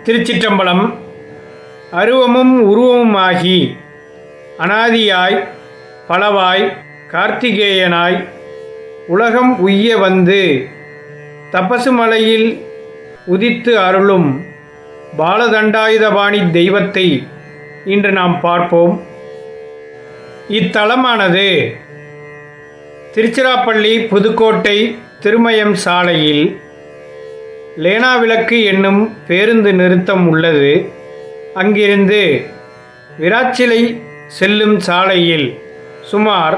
திருச்சிற்றம்பலம். அருவமும் உருவமுமாகி அனாதியாய் பலவாய் கார்த்திகேயனாய் உலகம் உய்ய வந்து தபசுமலையில் உதித்து அருளும் பாலதண்டாயுதபாணி தெய்வத்தை இன்று நாம் பார்ப்போம். இத்தலமானது திருச்சிராப்பள்ளி புதுக்கோட்டை திருமயம் சாலையில் லேனாவிளக்கு என்னும் பேருந்து நிறுத்தம் உள்ளது. அங்கிருந்து விராச்சிலை செல்லும் சாலையில் சுமார்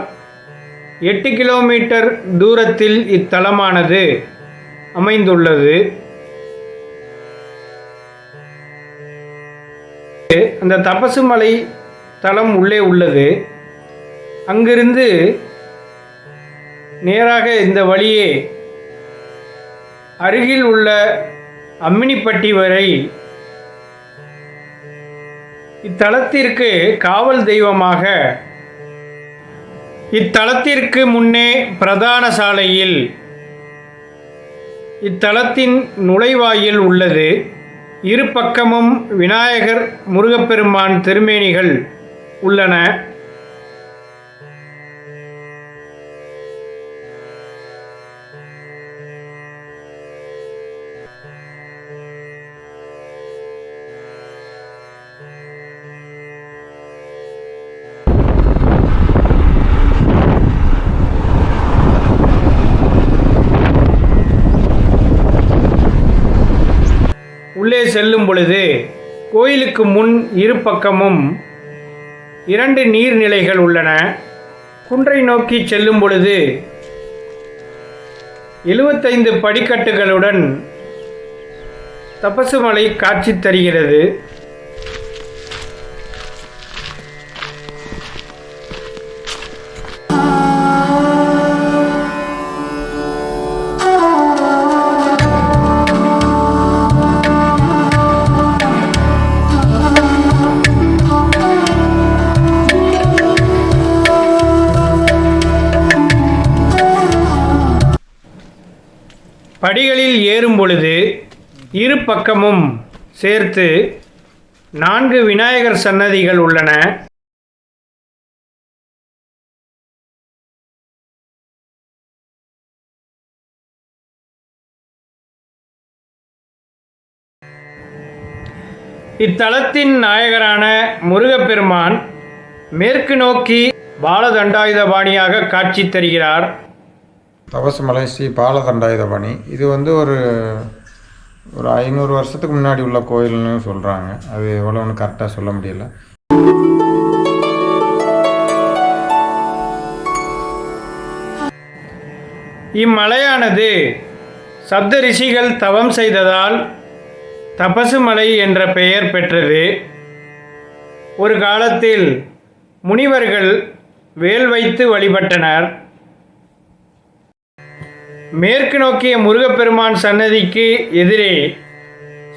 8 கிலோமீட்டர் தூரத்தில் இத்தலமானது அமைந்துள்ளது. அந்த தபசுமலை தலம் உள்ளே உள்ளது. அங்கிருந்து நேராக இந்த வழியே அருகில் உள்ள அம்மினிப்பட்டி வரை இத்தலத்திற்கு காவல் தெய்வமாக இத்தலத்திற்கு முன்னே பிரதான சாலையில் இத்தலத்தின் நுழைவாயில் உள்ளது. இரு பக்கமும் விநாயகர் முருகப்பெருமான் திருமேனிகள் உள்ளன. உள்ளே செல்லும் பொழுது கோயிலுக்கு முன் இரு பக்கமும் 2 நீர்நிலைகள் உள்ளன. குன்றை நோக்கி செல்லும் பொழுது 75 படிக்கட்டுகளுடன் தபசுமலை காட்சி தருகிறது. படிகளில் ஏறும் பொழுது இரு பக்கமும் சேர்த்து 4 விநாயகர் சன்னதிகள் உள்ளன. இத்தலத்தின் நாயகரான முருகப்பெருமான் மேற்கு நோக்கி பாலதண்டாயுதபாணியாக காட்சி தருகிறார். தபசுமலை ஸ்ரீ பாலதண்டாயுதபாணி இது ஒரு 500 வருஷத்துக்கு முன்னாடி உள்ள கோயில்னு சொல்கிறாங்க. அது எவ்வளோன்னு கரெக்டாக சொல்ல முடியல. இம்மலையானது சப்த ரிஷிகள் தவம் செய்ததால் தபசுமலை என்ற பெயர் பெற்றது. ஒரு காலத்தில் முனிவர்கள் வேல் வைத்து வழிபட்டனர். மேற்கு நோக்கிய முருகப்பெருமான் சன்னதிக்கு எதிரே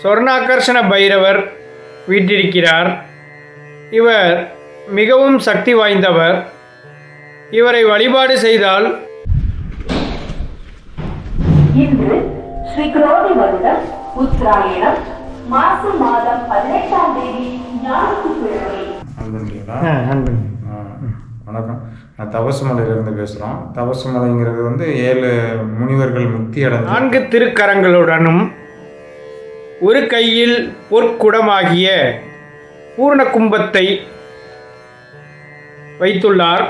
சொர்ணாகர்ஷண பைரவர் வீற்றிருக்கிறார். இவர் மிகவும் சக்தி வாய்ந்தவர். இவரை வழிபாடு செய்தால் இன்று ஸ்ரீ குரோதி வருடம் உத்தராயணம் மார்ச் மாதம் 18ஆம் தேதி ஞாயிற்றுக்கிழமை. வணக்கம், நான் தபசுமலையிலிருந்து பேசுகிறோம். தபசுமலைங்கிறது 7 முனிவர்கள் முக்தி அடைந்த 4 திருக்கரங்களுடனும் ஒரு கையில் பொற்குடமாகிய பூர்ண கும்பத்தை வைத்துள்ளார்.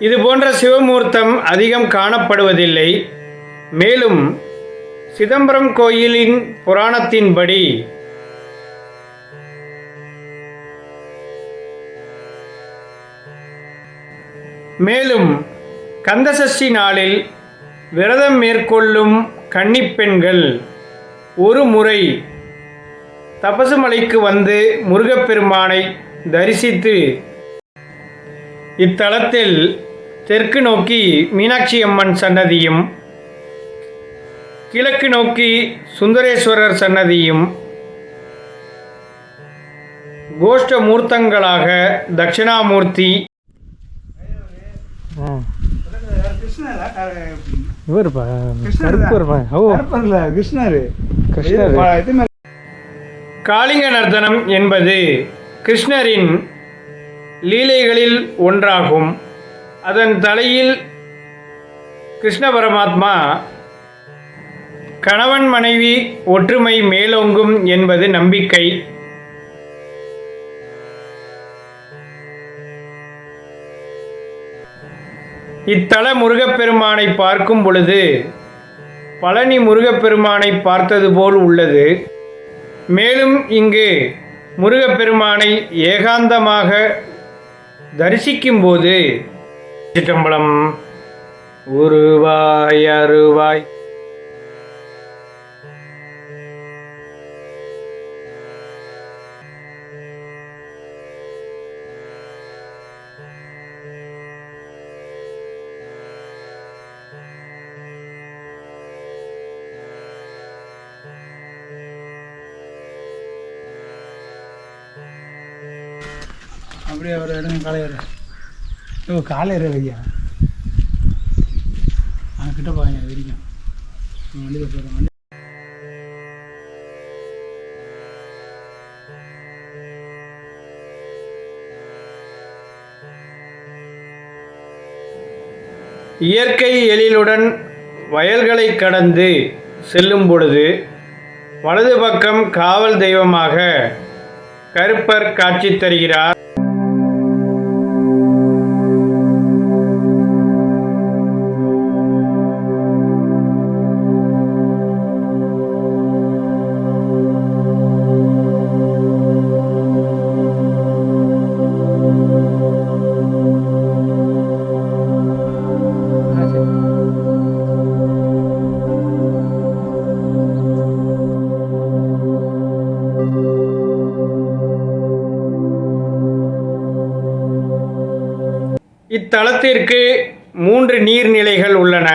இது போன்ற சிவமூர்த்தம் அதிகம் காணப்படுவதில்லை. மேலும் சிதம்பரம் கோயிலின் புராணத்தின்படி கந்தசஷ்டி நாளில் விரதம் மேற்கொள்ளும் கன்னிப்பெண்கள் ஒரு முறை தபசுமலைக்கு வந்து முருகப்பெருமானை தரிசித்து இத்தலத்தில் தெற்கு நோக்கி மீனாட்சி அம்மன் சன்னதியும் கிழக்கு நோக்கி சுந்தரேஸ்வரர் சன்னதியும் கோஷ்ட மூர்த்தங்களாக தட்சிணாமூர்த்தி கிருஷ்ணரா இவருப்பா கிருஷ்ணர் கருப்பு இருப்பாங்க. ஓ கருப்பர்ல கிருஷ்ணர் கிருஷ்ணர். இது மாதிரி காளிங்க நர்த்தனம் என்பது கிருஷ்ணரின் லீலைகளில் ஒன்றாகும். அதன் தலையில் கிருஷ்ண பரமாத்மா கணவன் மனைவி ஒற்றுமை மேலோங்கும் என்பது நம்பிக்கை. இத்தல முருகப்பெருமானை பார்க்கும் பொழுது பழனி முருகப்பெருமானை பார்த்தது போல் உள்ளது. மேலும் இங்கு முருகப்பெருமானை ஏகாந்தமாக தரிசிக்கும்போது சிற்றம்பலம் உருவாய் அருவாய் அப்படியே ஒரு இடங்க காலையர் காலையர் வையா கிட்ட பாங்க வரைக்கும் வண்டியில் போகிறோம். வண்டி இயற்கை எழிலுடன் வயல்களை கடந்து செல்லும் பொழுது வலது பக்கம் காவல் தெய்வமாக கருப்பர் காட்சி தருகிறார். இத்தலத்திற்கு 3 நீர்நிலைகள் உள்ளன.